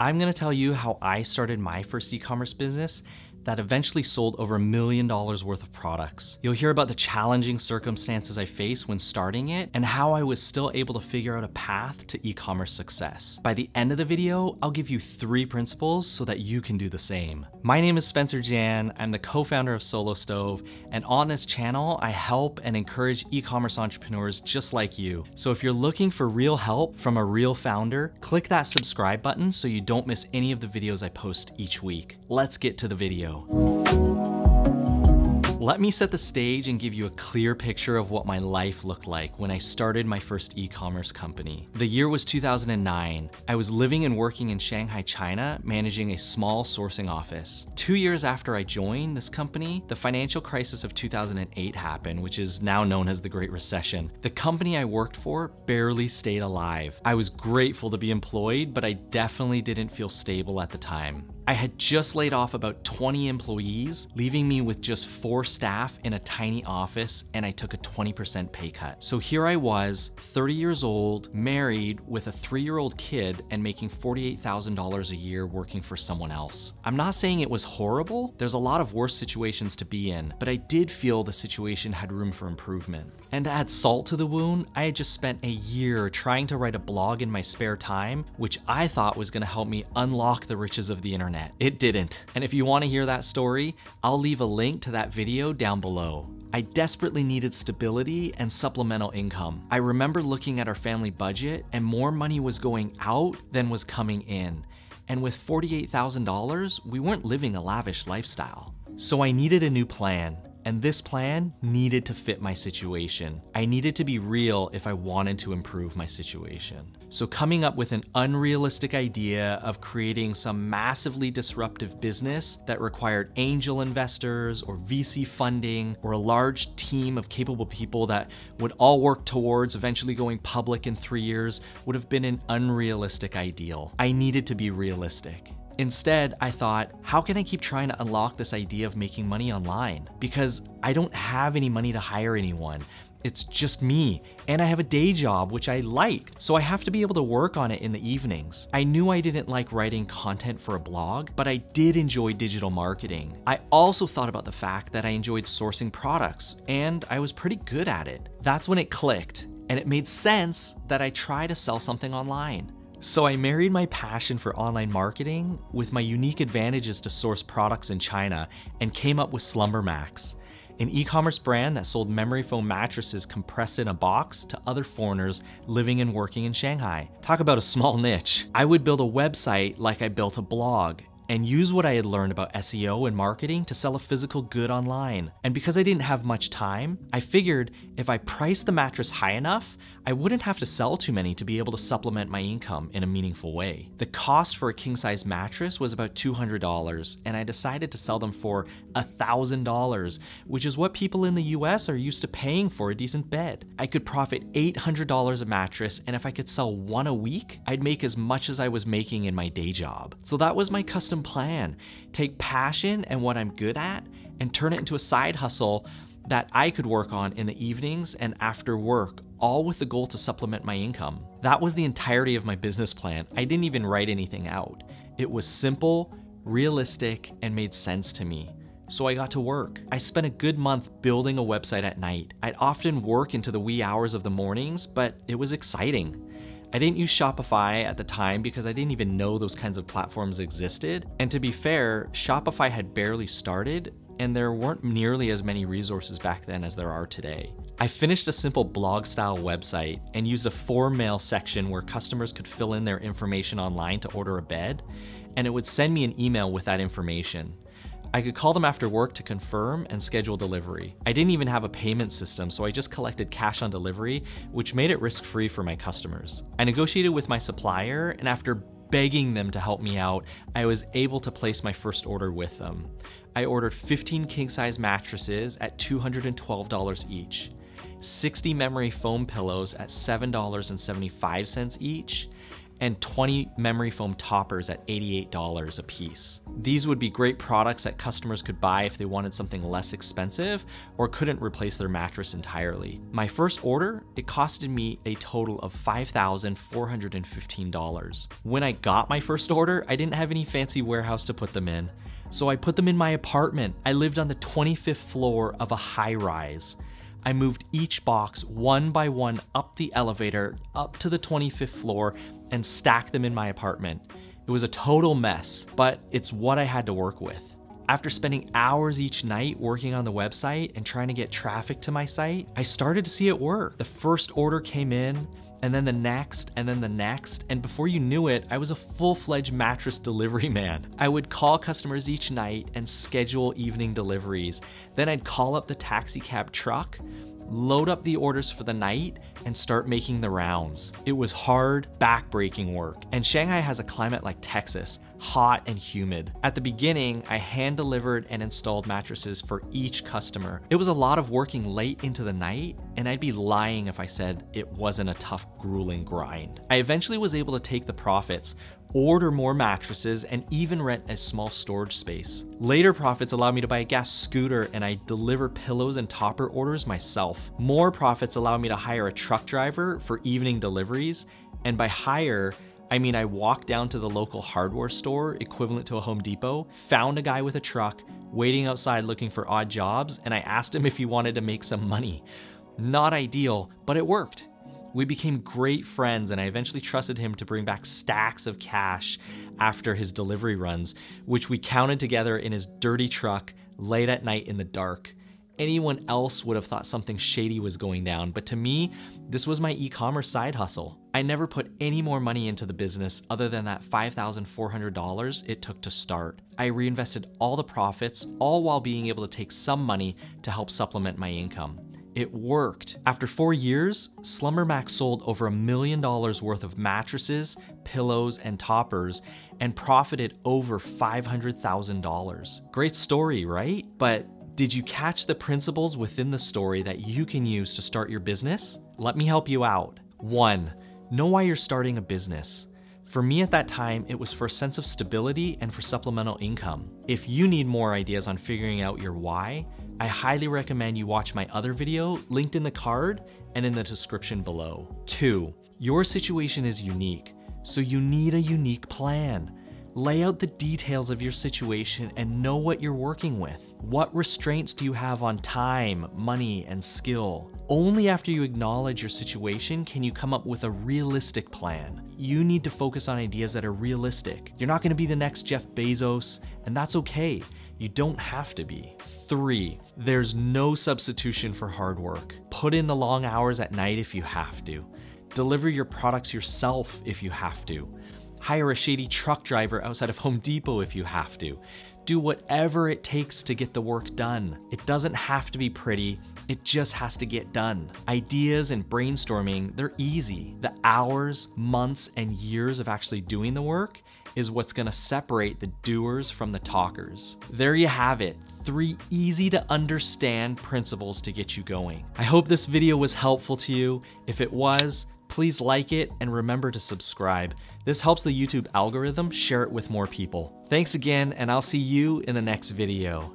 I'm gonna tell you how I started my first e-commerce business that eventually sold over $1 million worth of products. You'll hear about the challenging circumstances I faced when starting it and how I was still able to figure out a path to e-commerce success. By the end of the video, I'll give you 3 principles so that you can do the same. My name is Spencer Jan, I'm the co-founder of Solo Stove, and on this channel, I help and encourage e-commerce entrepreneurs just like you. So if you're looking for real help from a real founder, click that subscribe button so you don't miss any of the videos I post each week. Let's get to the video. Let me set the stage and give you a clear picture of what my life looked like when I started my first e-commerce company. The year was 2009. I was living and working in Shanghai, China, managing a small sourcing office. 2 years after I joined this company, the financial crisis of 2008 happened, which is now known as the Great Recession. The company I worked for barely stayed alive. I was grateful to be employed, but I definitely didn't feel stable at the time. I had just laid off about 20 employees, leaving me with just 4 staff in a tiny office, and I took a 20% pay cut. So here I was, 30 years old, married with a 3-year-old kid, and making $48,000 a year working for someone else. I'm not saying it was horrible. There's a lot of worse situations to be in, but I did feel the situation had room for improvement. And to add salt to the wound, I had just spent a year trying to write a blog in my spare time, which I thought was gonna help me unlock the riches of the internet. It didn't. And if you want to hear that story, I'll leave a link to that video down below. I desperately needed stability and supplemental income. I remember looking at our family budget and more money was going out than was coming in. And with $48,000, we weren't living a lavish lifestyle. So I needed a new plan. And this plan needed to fit my situation. I needed to be real if I wanted to improve my situation. So coming up with an unrealistic idea of creating some massively disruptive business that required angel investors or VC funding or a large team of capable people that would all work towards eventually going public in 3 years would have been an unrealistic ideal. I needed to be realistic. Instead, I thought, how can I keep trying to unlock this idea of making money online? Because I don't have any money to hire anyone. It's just me, and I have a day job, which I liked, so I have to be able to work on it in the evenings. I knew I didn't like writing content for a blog, but I did enjoy digital marketing. I also thought about the fact that I enjoyed sourcing products, and I was pretty good at it. That's when it clicked, and it made sense that I try to sell something online. So I married my passion for online marketing with my unique advantages to source products in China and came up with Slumber Max, an e-commerce brand that sold memory foam mattresses compressed in a box to other foreigners living and working in Shanghai. Talk about a small niche. I would build a website like I built a blog and use what I had learned about SEO and marketing to sell a physical good online. And because I didn't have much time, I figured if I priced the mattress high enough, I wouldn't have to sell too many to be able to supplement my income in a meaningful way. The cost for a king-size mattress was about $200, and I decided to sell them for $1,000, which is what people in the US are used to paying for a decent bed. I could profit $800 a mattress, and if I could sell 1 a week, I'd make as much as I was making in my day job. So that was my custom plan. Take passion and what I'm good at and turn it into a side hustle that I could work on in the evenings and after work, all with the goal to supplement my income. That was the entirety of my business plan. I didn't even write anything out. It was simple, realistic, and made sense to me. So I got to work. I spent a good month building a website at night. I'd often work into the wee hours of the mornings, but it was exciting. I didn't use Shopify at the time because I didn't even know those kinds of platforms existed. And to be fair, Shopify had barely started, and there weren't nearly as many resources back then as there are today. I finished a simple blog-style website and used a form mail section where customers could fill in their information online to order a bed, and it would send me an email with that information. I could call them after work to confirm and schedule delivery. I didn't even have a payment system, so I just collected cash on delivery, which made it risk-free for my customers. I negotiated with my supplier, and after begging them to help me out, I was able to place my first order with them. I ordered 15 king-size mattresses at $212 each, 60 memory foam pillows at $7.75 each, and 20 memory foam toppers at $88 a piece. These would be great products that customers could buy if they wanted something less expensive or couldn't replace their mattress entirely. My first order, it costed me a total of $5,415. When I got my first order, I didn't have any fancy warehouse to put them in, so I put them in my apartment. I lived on the 25th floor of a high-rise. I moved each box one by one up the elevator, up to the 25th floor, and stacked them in my apartment. It was a total mess, but it's what I had to work with. After spending hours each night working on the website and trying to get traffic to my site, I started to see it work. The first order came in, and then the next, and then the next, and before you knew it, I was a full-fledged mattress delivery man. I would call customers each night and schedule evening deliveries. Then I'd call up the taxi cab truck, load up the orders for the night, and start making the rounds. It was hard, back-breaking work. And Shanghai has a climate like Texas, hot and humid. At the beginning, I hand-delivered and installed mattresses for each customer. It was a lot of working late into the night, and I'd be lying if I said it wasn't a tough, grueling grind. I eventually was able to take the profits, order more mattresses, and even rent a small storage space. Later profits allowed me to buy a gas scooter, and I deliver pillows and topper orders myself. More profits allowed me to hire a truck driver for evening deliveries, and by hire, I mean I walked down to the local hardware store, equivalent to a Home Depot, found a guy with a truck, waiting outside looking for odd jobs, and I asked him if he wanted to make some money. Not ideal, but it worked. We became great friends, and I eventually trusted him to bring back stacks of cash after his delivery runs, which we counted together in his dirty truck late at night in the dark. Anyone else would have thought something shady was going down, but to me, this was my e-commerce side hustle. I never put any more money into the business other than that $5,400 it took to start. I reinvested all the profits, all while being able to take some money to help supplement my income. It worked. After 4 years, Slumber Max sold over $1 million worth of mattresses, pillows, and toppers, and profited over $500,000. Great story, right? But did you catch the principles within the story that you can use to start your business? Let me help you out. 1, know why you're starting a business. For me at that time, it was for a sense of stability and for supplemental income. If you need more ideas on figuring out your why, I highly recommend you watch my other video linked in the card and in the description below. 2, your situation is unique, so you need a unique plan. Lay out the details of your situation and know what you're working with. What restraints do you have on time, money, and skill? Only after you acknowledge your situation can you come up with a realistic plan. You need to focus on ideas that are realistic. You're not gonna be the next Jeff Bezos, and that's okay. You don't have to be. 3, there's no substitution for hard work. Put in the long hours at night if you have to. Deliver your products yourself if you have to. Hire a shady truck driver outside of Home Depot if you have to. Do whatever it takes to get the work done. It doesn't have to be pretty, it just has to get done. Ideas and brainstorming, they're easy. The hours, months, and years of actually doing the work is what's gonna separate the doers from the talkers. There you have it, 3 easy to understand principles to get you going. I hope this video was helpful to you. If it was, please like it and remember to subscribe. This helps the YouTube algorithm share it with more people. Thanks again, and I'll see you in the next video.